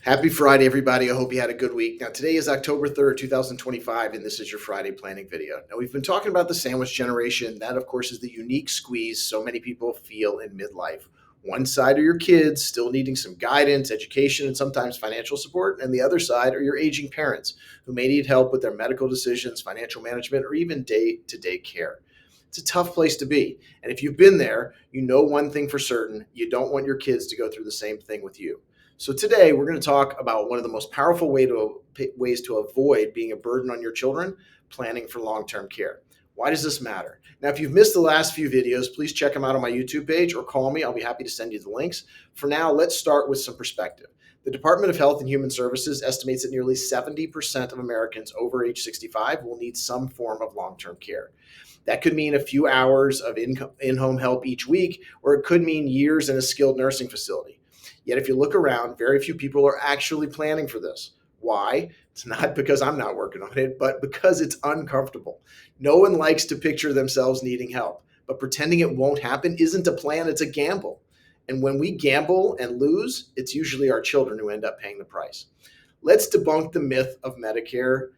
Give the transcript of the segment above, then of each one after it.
Happy Friday, everybody. I hope you had a good week. Now, today is October 3rd, 2025, and this is your Friday planning video. Now, we've been talking about the sandwich generation. That, of course, is the unique squeeze so many people feel in midlife. One side are your kids still needing some guidance, education, and sometimes financial support, and the other side are your aging parents who may need help with their medical decisions, financial management, or even day-to-day care. It's a tough place to be. And if you've been there, you know one thing for certain: you don't want your kids to go through the same thing with you. So today we're going to talk about one of the most powerful ways to avoid being a burden on your children: planning for long-term care. Why does this matter? Now, if you've missed the last few videos, please check them out on my YouTube page or call me. I'll be happy to send you the links. For now, let's start with some perspective. The Department of Health and Human Services estimates that nearly 70% of Americans over age 65 will need some form of long-term care. That could mean a few hours of in-home help each week, or it could mean years in a skilled nursing facility. Yet if you look around, very few people are actually planning for this. Why? It's not because I'm not working on it, but because it's uncomfortable. No one likes to picture themselves needing help, but pretending it won't happen isn't a plan, it's a gamble. And when we gamble and lose, it's usually our children who end up paying the price. Let's debunk the myth of Medicare.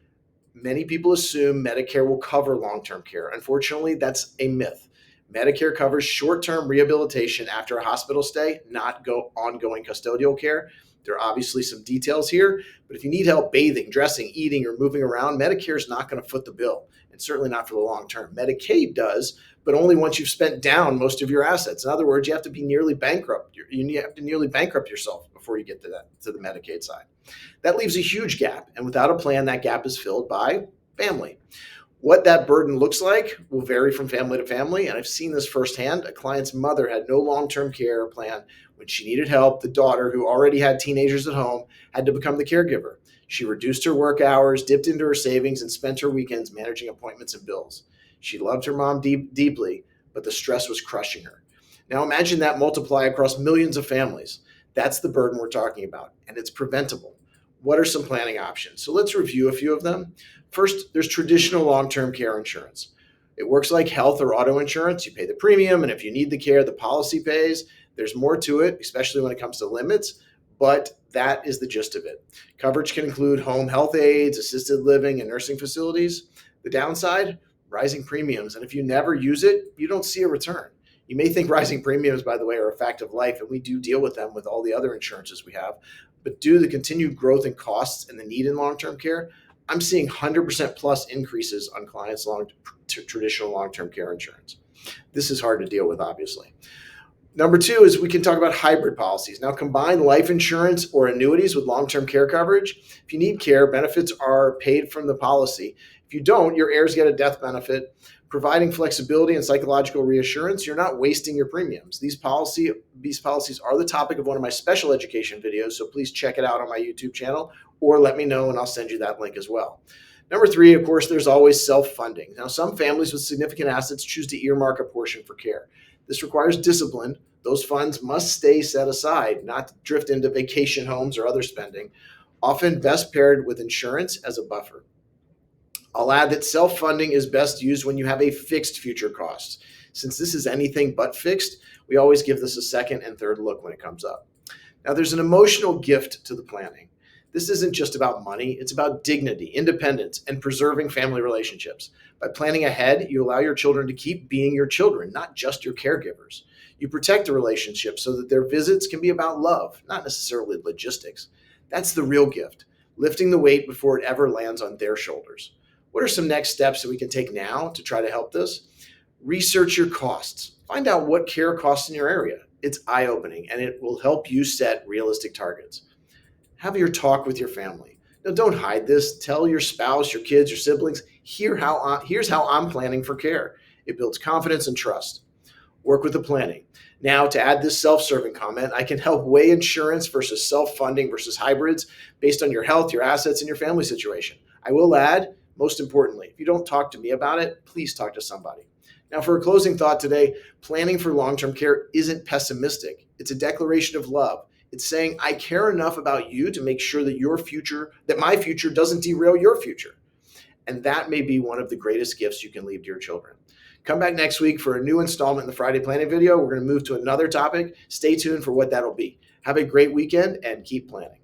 Many people assume Medicare will cover long-term care. Unfortunately, that's a myth. Medicare covers short-term rehabilitation after a hospital stay, not ongoing custodial care. There are obviously some details here, but if you need help bathing, dressing, eating, or moving around, Medicare is not going to foot the bill, and certainly not for the long term. Medicaid does, but only once you've spent down most of your assets. In other words, you have to be nearly bankrupt. You have to nearly bankrupt yourself before you get to the Medicaid side. That leaves a huge gap, and without a plan, that gap is filled by family. What that burden looks like will vary from family to family, and I've seen this firsthand. A client's mother had no long-term care plan. When she needed help, the daughter, who already had teenagers at home, had to become the caregiver. She reduced her work hours, dipped into her savings, and spent her weekends managing appointments and bills. She loved her mom deeply, but the stress was crushing her. Now imagine that multiply across millions of families. That's the burden we're talking about, and it's preventable. What are some planning options? So let's review a few of them. First, there's traditional long-term care insurance. It works like health or auto insurance. You pay the premium, and if you need the care, the policy pays. There's more to it, especially when it comes to limits, but that is the gist of it. Coverage can include home health aides, assisted living, and nursing facilities. The downside: rising premiums, and if you never use it, you don't see a return. You may think rising premiums, by the way, are a fact of life, and we do deal with them with all the other insurances we have. But due to the continued growth in costs and the need in long-term care, I'm seeing 100% plus increases on clients' traditional long-term care insurance. This is hard to deal with, obviously. Number two is we can talk about hybrid policies. Now, combine life insurance or annuities with long-term care coverage. If you need care, benefits are paid from the policy. If you don't, your heirs get a death benefit. Providing flexibility and psychological reassurance, you're not wasting your premiums. These policies are the topic of one of my special education videos, so please check it out on my YouTube channel, or let me know and I'll send you that link as well. Number three, of course, there's always self-funding. Now, some families with significant assets choose to earmark a portion for care. This requires discipline. Those funds must stay set aside, not to drift into vacation homes or other spending, often best paired with insurance as a buffer. I'll add that self-funding is best used when you have a fixed future cost. Since this is anything but fixed, we always give this a second and third look when it comes up. Now, there's an emotional gift to the planning. This isn't just about money, it's about dignity, independence, and preserving family relationships. By planning ahead, you allow your children to keep being your children, not just your caregivers. You protect the relationship so that their visits can be about love, not necessarily logistics. That's the real gift, lifting the weight before it ever lands on their shoulders. What are some next steps that we can take now to try to help this? Research your costs. Find out what care costs in your area. It's eye-opening, and it will help you set realistic targets. Have your talk with your family. Now, don't hide this. Tell your spouse, your kids, your siblings, here's how I'm planning for care. It builds confidence and trust. Work with the planning. Now, to add this self-serving comment, I can help weigh insurance versus self-funding versus hybrids based on your health, your assets, and your family situation. I will add, most importantly, if you don't talk to me about it, please talk to somebody. Now, for a closing thought today, planning for long-term care isn't pessimistic. It's a declaration of love. It's saying, I care enough about you to make sure that my future doesn't derail your future. And that may be one of the greatest gifts you can leave to your children. Come back next week for a new installment in the Friday Planning video. We're going to move to another topic. Stay tuned for what that'll be. Have a great weekend and keep planning.